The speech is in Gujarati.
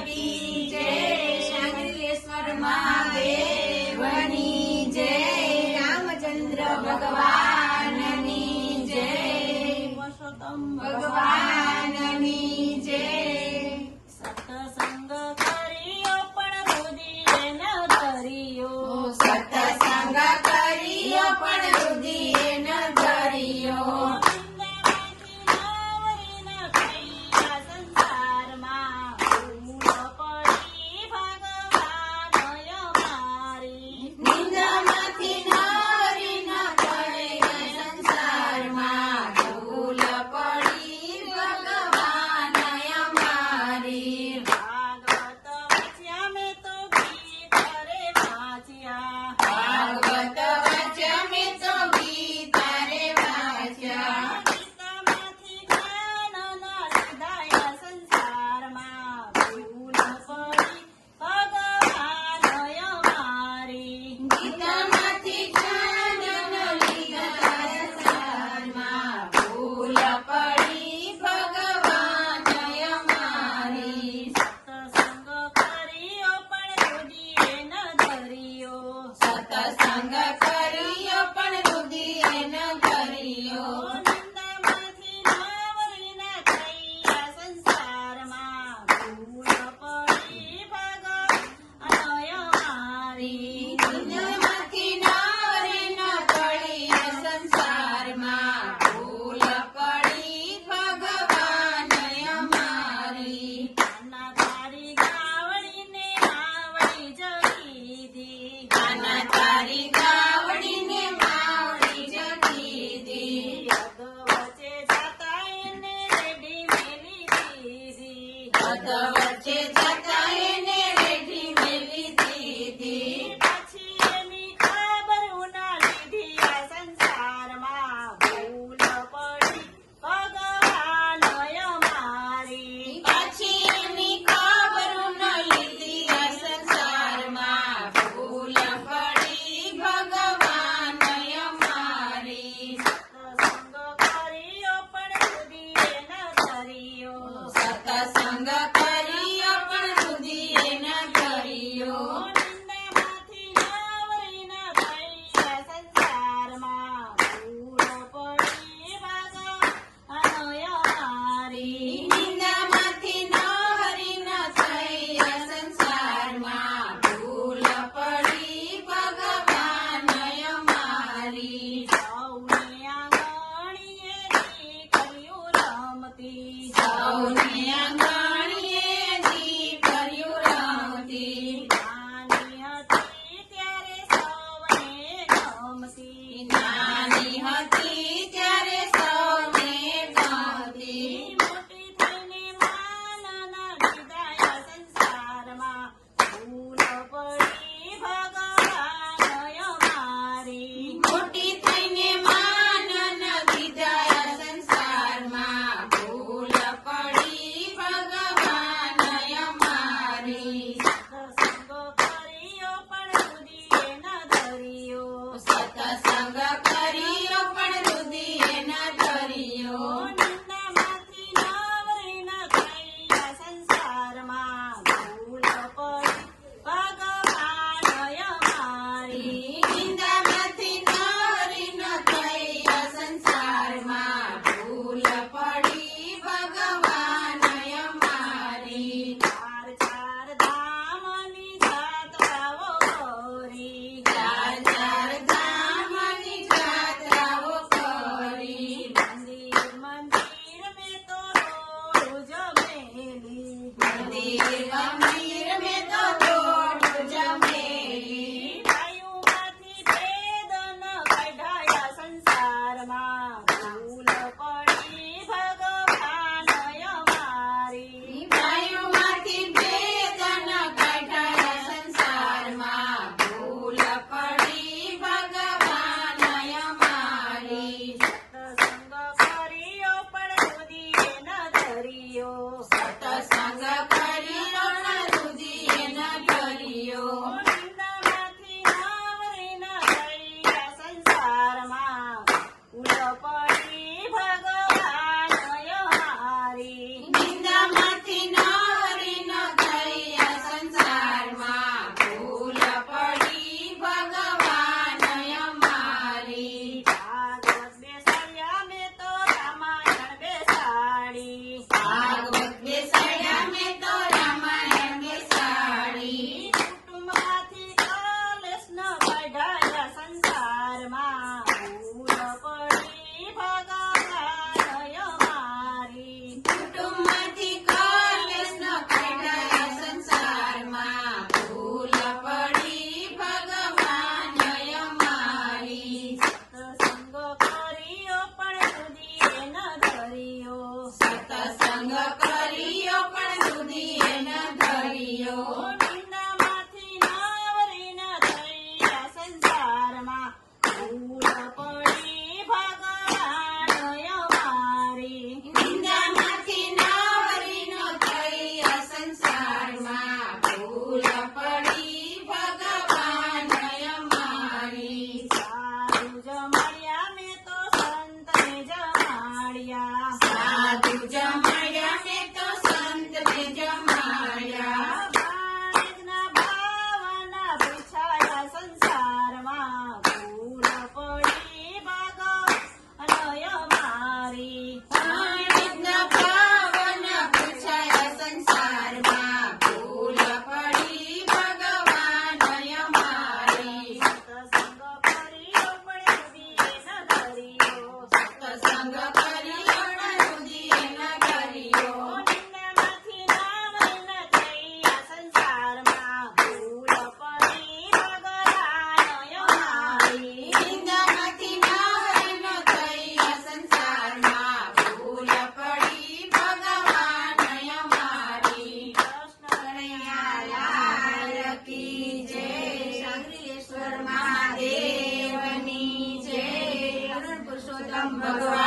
की जय, शांतिलेश्वर महादेवनी जय, रामचंद्र भगवाननी जय, पुरुषोत्तम भगवाननी जय। સત્સંગ કર્યો પણ રુધિરે ન ધર્યો, સત્સંગ કર્યો પણ રુધિરે ન ધર્યો, નિંદામાંથી નવરી ન થઈને સંસારમાં ભૂલ પડી ભગવાન અમારી। ભાગવત વાંચ્યા મેં તો ગીત રે વાંચ્યા, ભાગવત વાંચ્યા મેં તો ગીત રે વાંચ્યા, ગીતામાંથી જ્ઞાન ના લીધા સંસારમાં ભૂલ પડી ભગવાન અમારી। ગીતામાંથી જ્ઞાન ન લીધા સંસારમાં ભૂલ પડી ભગવાન અમારી। સત્સંગ કર્યો પણ રુધિરે ન ધર્યો, સત્સંગ કર્યો પણ રુધિરે ન ધર્યો, નિંદામાંથી નવરી ન થયા સંસારમાં ભૂલ પડી ભગવાન અમારી। નિંદામાંથી નવરે ન તળીએ સંસારમાં ભૂલ પડી ભગવાન અમારી। કાના તારી ગાવડીને આવડી જ કીધી, કાના તારી ગાવડીને માવડી જ કીધી, યદ વચ્ચે જાતા એને રેડી મેલી દીધી, પદ વચ્ચે જતા એને રેઢી મેલી દીધી, પછી એની ખબર ઉના લીધી આ સંસારમાં ભૂલ પડી ભગવાન અમારી। પછી એની ખબર ન લીધી આ સંસારમાં ભૂલ પડી ભગવાન અમારી। સત્સંગ કર્યો પણ રુધિરે ન ધર્યો, સત્સંગ કર્યો પણ રુધિરે ન ધર્યો, નિંદામાંથી નવરી ન થયા સંસારમાં ભૂલ પડી ભગવાન અમારી। નિંદામાંથી નવરી ન થઈ આ સંસારમાં ભૂલ પડી ભગવાન અમારી। સૌને આંગણીએ દીકરીઓ રમતી, સૌને આંગણીએ દીકરીઓ રમતી, નાની હતી ત્યારે સૌને ગમતી, નાની હતી ત્યારે સૌને ગમતી, મોટી થઈને માનના દીધા સંસારમાં ભૂલ પડી ભગવાન અમારી। મોટી થઈને માન ન દીધા સંસારમાં ભૂલ પડી ભગવાન અમારી। સત્સંગ કર્યો પણ રુધિરે ન ધર્યો, સત્સંગ કર્યો પણ રુધિરે ન ધર્યો, નિંદામાંથી નવરી ન થયા સંસારમાં ભૂલ પડી ભગવાન અમારી। નિંદામાંથી નવરી ન થઈ આ સંસારમાં ભૂલ પડી ભગવાન અમારી। ચાર ચાર ધામની જાત્રાઓ કરી, ચાર ચાર ધામની જાત્રાઓ કરી, મંદિર મંદિર મેં તો રોજ મેલી, મંદિર મંદિર મેં તો દોડ જમેલી, ભાઈઓમાંથી ભેદ ન કઢાયા સંસારમાં ભૂલ પડી ભગવાન અમારી। ભાઈઓમાંથી ભેદ ન કઢાયા સંસારમાં ભૂલ પડી ભગવાન અમારી। સત્સંગ કર્યો પણ રુધિરે ન ધર્યો, સત્સંગ કર્યો ન ધર્યો નિંદામાંથી નવરીન થઈ આ સંસારમાં ભૂલ પડી ભગવાન અમારી નિંદામાંથી નાવરીનો થઈ આ સંસારમાં ભૂલ પડી ભગવાન અમારી સાધુ જમાડ્યા મેં તો સંતને જમાડ્યા સાધુ જમાડ્યા મેં તો સંતને જમાડ્યા ભાણેજના ભાવના પૂછાયા સંસારમાં ભૂલ પડી ભગવાન અમારી ભાણેજના ભાવન પૂછાયા સંસારમાં ભૂલ પડી ભગવાન અમારી સત્સંગ કર્યો પણ દીએ ન ધર્યો સત્સંગ કર્યો નરુદીએ ન કર્યો નિંદામાંથી નામ ન થઈ આ સંસારમાં ભૂલ પડી ભગવાન અમારી નિંદામાંથી નાવરીનો થઈ આ સંસારમાં ભૂલ પડી ભગવાન અમારી કનૈયા કી જય શંકરેશ્વર મહાદેવની જય પુરુષોત્તમ ભગવાન